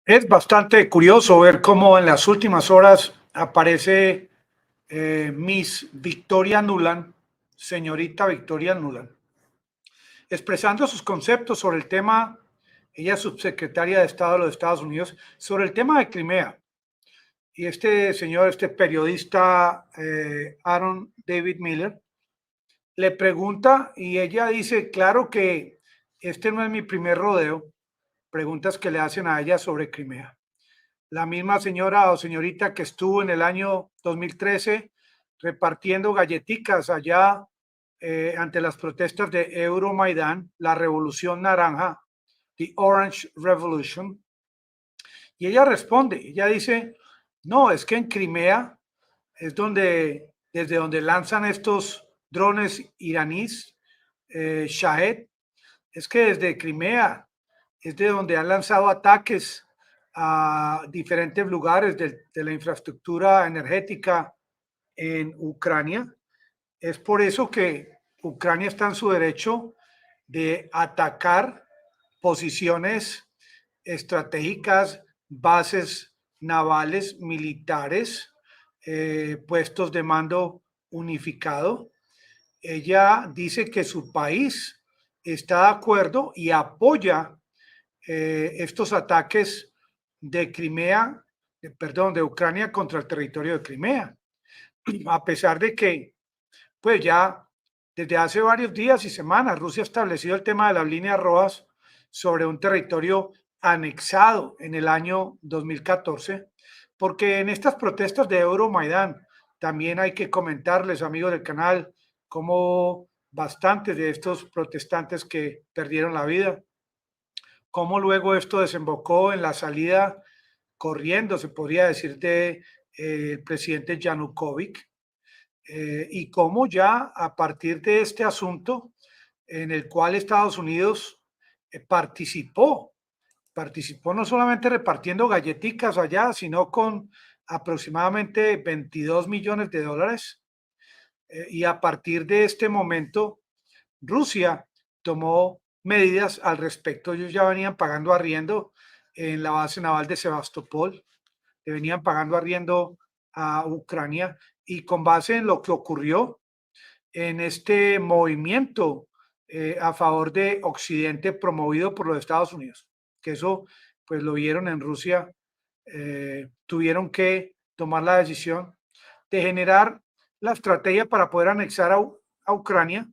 Es bastante curioso ver cómo en las últimas horas aparece Miss Victoria Nuland, señorita Victoria Nuland, expresando sus conceptos sobre el tema, ella es subsecretaria de Estado de los Estados Unidos, sobre el tema de Crimea. Y este señor, este periodista Aaron David Miller, le pregunta y ella dice, claro que este no es mi primer rodeo, preguntas que le hacen a ella sobre Crimea. La misma señora o señorita que estuvo en el año 2013 repartiendo galletitas allá ante las protestas de Euromaidán, la revolución naranja, the Orange Revolution. Y ella responde, ella dice, no, es que en Crimea es donde, desde donde lanzan estos drones iraníes, Shahed, es que desde Crimea es de donde han lanzado ataques a diferentes lugares de la infraestructura energética en Ucrania. Es por eso que Ucrania está en su derecho de atacar posiciones estratégicas, bases navales, militares, puestos de mando unificado. Ella dice que su país está de acuerdo y apoya estos ataques de Crimea, perdón, de Ucrania contra el territorio de Crimea, a pesar de que, pues ya desde hace varios días y semanas, Rusia ha establecido el tema de las líneas rojas sobre un territorio anexado en el año 2014, porque en estas protestas de Euromaidán también hay que comentarles, amigos del canal, cómo bastantes de estos protestantes que perdieron la vida, cómo luego esto desembocó en la salida corriendo, se podría decir, de el presidente Yanukovych, y cómo ya a partir de este asunto en el cual Estados Unidos participó no solamente repartiendo galletitas allá, sino con aproximadamente 22 millones de dólares. Y a partir de este momento, Rusia tomó medidas al respecto. Ellos ya venían pagando arriendo en la base naval de Sebastopol, le venían pagando arriendo a Ucrania y con base en lo que ocurrió en este movimiento a favor de Occidente promovido por los Estados Unidos, que eso pues lo vieron en Rusia, tuvieron que tomar la decisión de generar la estrategia para poder anexar a Ucrania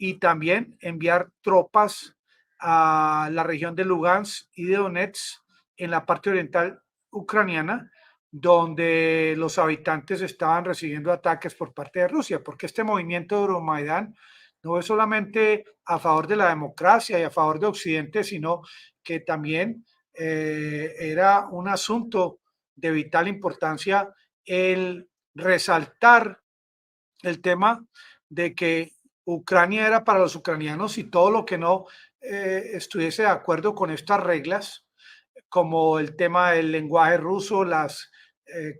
y también enviar tropas a la región de Lugansk y de Donetsk en la parte oriental ucraniana, donde los habitantes estaban recibiendo ataques por parte de Rusia, porque este movimiento de Euromaidán no es solamente a favor de la democracia y a favor de Occidente, sino que también era un asunto de vital importancia el resaltar el tema de que Ucrania era para los ucranianos y todo lo que no estuviese de acuerdo con estas reglas, como el tema del lenguaje ruso, las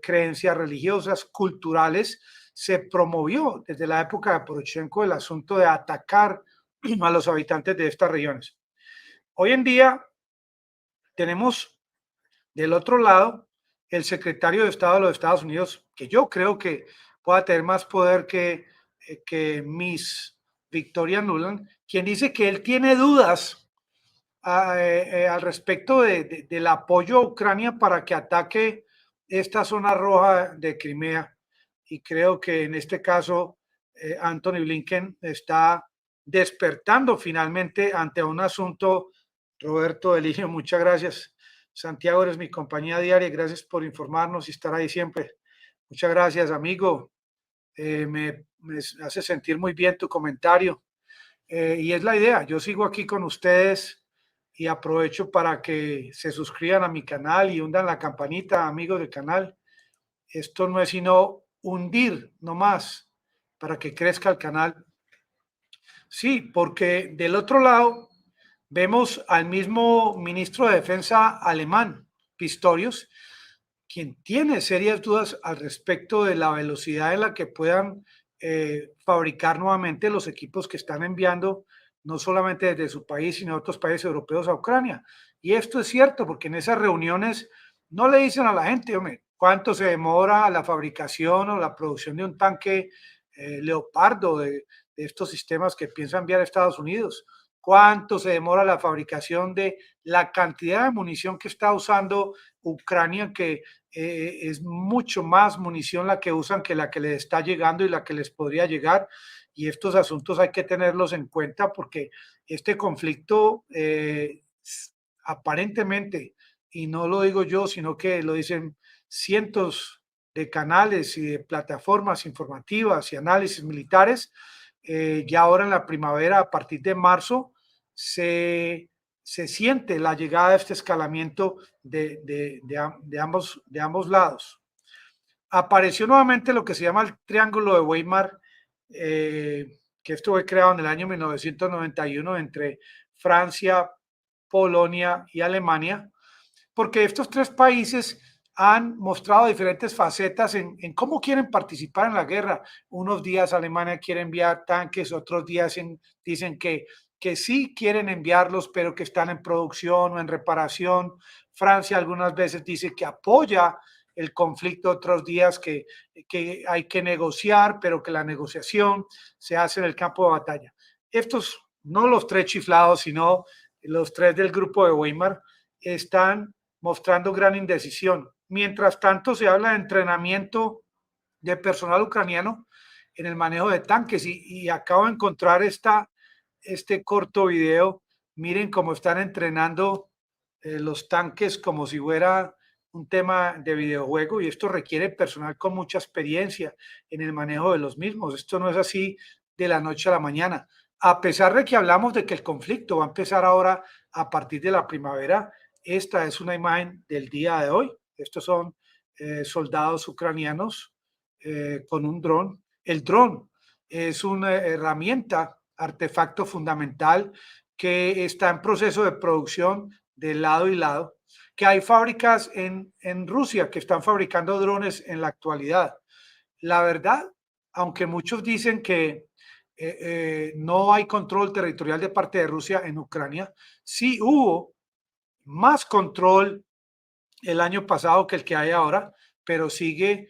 creencias religiosas, culturales, se promovió desde la época de Poroshenko el asunto de atacar a los habitantes de estas regiones. Hoy en día tenemos del otro lado el secretario de Estado de los Estados Unidos, que yo creo que pueda tener más poder que Miss Victoria Nuland, quien dice que él tiene dudas al respecto del apoyo a Ucrania para que ataque esta zona roja de Crimea. Y creo que en este caso Anthony Blinken está despertando finalmente ante un asunto. Roberto Eligio, muchas gracias. Santiago, eres mi compañía diaria. Gracias por informarnos y estar ahí siempre. Muchas gracias, amigo. Me hace sentir muy bien tu comentario. Y es la idea. Yo sigo aquí con ustedes y aprovecho para que se suscriban a mi canal y hundan la campanita, amigos del canal. Esto no es sino hundir nomás para que crezca el canal. Sí, porque del otro lado vemos al mismo ministro de Defensa alemán, Pistorius, quien tiene serias dudas al respecto de la velocidad en la que puedan fabricar nuevamente los equipos que están enviando no solamente desde su país, sino de otros países europeos a Ucrania. Y esto es cierto, porque en esas reuniones no le dicen a la gente, hombre, cuánto se demora la fabricación o la producción de un tanque Leopardo de estos sistemas que piensa enviar a Estados Unidos, cuánto se demora la fabricación de la cantidad de munición que está usando Ucrania, que es mucho más munición la que usan que la que les está llegando y la que les podría llegar. Y estos asuntos hay que tenerlos en cuenta porque este conflicto aparentemente, y no lo digo yo, sino que lo dicen cientos de canales y de plataformas informativas y análisis militares, ya ahora en la primavera, a partir de marzo, se siente la llegada de este escalamiento de ambos lados. Apareció nuevamente lo que se llama el Triángulo de Weimar, que esto fue creado en el año 1991 entre Francia, Polonia y Alemania, porque estos tres países han mostrado diferentes facetas en cómo quieren participar en la guerra. Unos días Alemania quiere enviar tanques, otros días dicen que sí quieren enviarlos, pero que están en producción o en reparación. Francia algunas veces dice que apoya el conflicto, otros días que hay que negociar, pero que la negociación se hace en el campo de batalla. Estos, no los tres chiflados, sino los tres del grupo de Weimar, están mostrando gran indecisión. Mientras tanto, se habla de entrenamiento de personal ucraniano en el manejo de tanques y acabo de encontrar este corto video. Miren cómo están entrenando los tanques como si fuera un tema de videojuego y esto requiere personal con mucha experiencia en el manejo de los mismos. Esto no es así de la noche a la mañana. A pesar de que hablamos de que el conflicto va a empezar ahora a partir de la primavera, esta es una imagen del día de hoy. Estos son soldados ucranianos con un dron. El dron es una herramienta, artefacto fundamental que está en proceso de producción de lado y lado, que hay fábricas en Rusia que están fabricando drones en la actualidad. La verdad, aunque muchos dicen que no hay control territorial de parte de Rusia en Ucrania, sí hubo más control el año pasado que el que hay ahora, pero sigue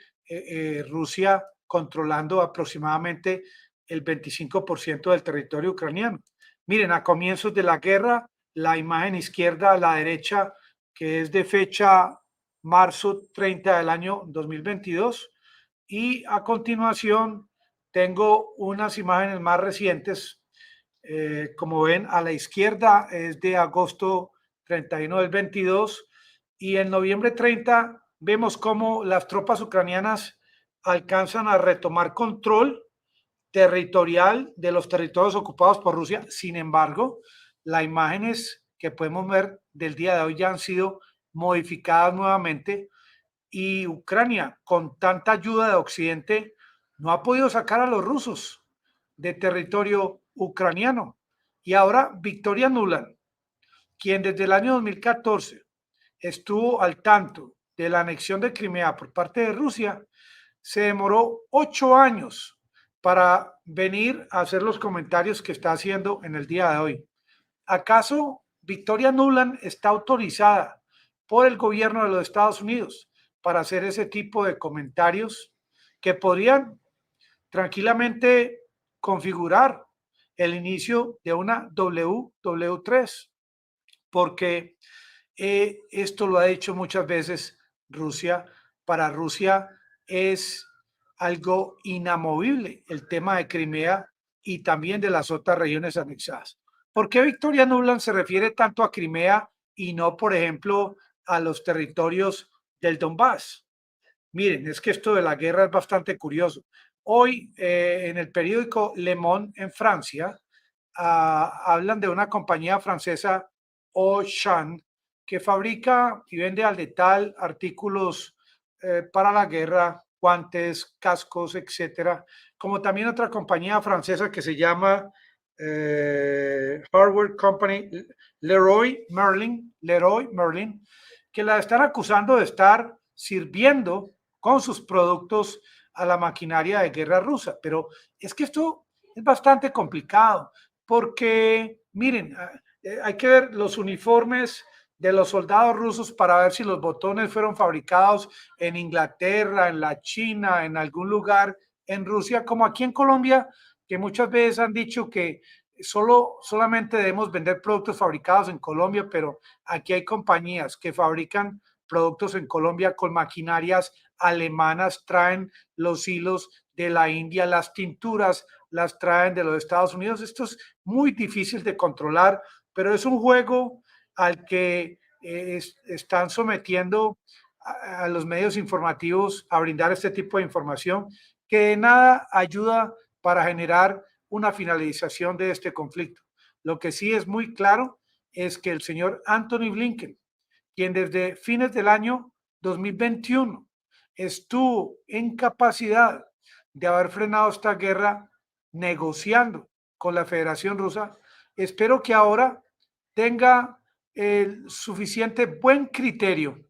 Rusia controlando aproximadamente el 25% del territorio ucraniano. Miren, a comienzos de la guerra, la imagen izquierda a la derecha, que es de fecha marzo 30 del año 2022, y a continuación tengo unas imágenes más recientes. Como ven, a la izquierda es de agosto 31 del 22 y en noviembre 30 vemos cómo las tropas ucranianas alcanzan a retomar control territorial de los territorios ocupados por Rusia. Sin embargo, las imágenes que podemos ver del día de hoy ya han sido modificadas nuevamente y Ucrania, con tanta ayuda de Occidente, no ha podido sacar a los rusos de territorio ucraniano. Y ahora Victoria Nuland, quien desde el año 2014 estuvo al tanto de la anexión de Crimea por parte de Rusia, se demoró 8 años para venir a hacer los comentarios que está haciendo en el día de hoy. ¿Acaso Victoria Nuland está autorizada por el gobierno de los Estados Unidos para hacer ese tipo de comentarios que podrían tranquilamente configurar el inicio de una WW3? Porque esto lo ha hecho muchas veces Rusia. Para Rusia es algo inamovible el tema de Crimea y también de las otras regiones anexadas. ¿Por qué Victoria Nuland se refiere tanto a Crimea y no, por ejemplo, a los territorios del Donbass? Miren, es que esto de la guerra es bastante curioso. Hoy en el periódico Le Monde en Francia hablan de una compañía francesa, Auchan, que fabrica y vende al detal artículos para la guerra, guantes, cascos, etcétera, como también otra compañía francesa que se llama Hardware Company Leroy Merlin, que la están acusando de estar sirviendo con sus productos a la maquinaria de guerra rusa. Pero es que esto es bastante complicado porque miren, hay que ver los uniformes de los soldados rusos para ver si los botones fueron fabricados en Inglaterra, en la China, en algún lugar en Rusia, como aquí en Colombia, que muchas veces han dicho que solamente debemos vender productos fabricados en Colombia, pero aquí hay compañías que fabrican productos en Colombia con maquinarias alemanas, traen los hilos de la India, las tinturas las traen de los Estados Unidos. Esto es muy difícil de controlar, pero es un juego al que están sometiendo a los medios informativos a brindar este tipo de información que de nada ayuda para generar una finalización de este conflicto. Lo que sí es muy claro es que el señor Anthony Blinken, quien desde fines del año 2021 estuvo en capacidad de haber frenado esta guerra negociando con la Federación Rusa, espero que ahora tenga el suficiente buen criterio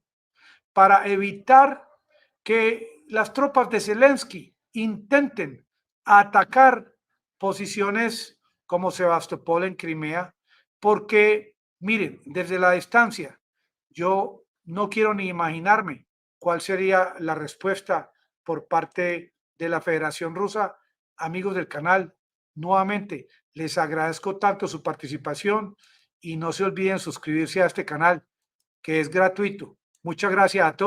para evitar que las tropas de Zelensky intenten atacar posiciones como Sebastopol en Crimea, porque miren, desde la distancia, yo no quiero ni imaginarme cuál sería la respuesta por parte de la Federación Rusa. Amigos del canal, nuevamente les agradezco tanto su participación y no se olviden suscribirse a este canal, que es gratuito. Muchas gracias a todos.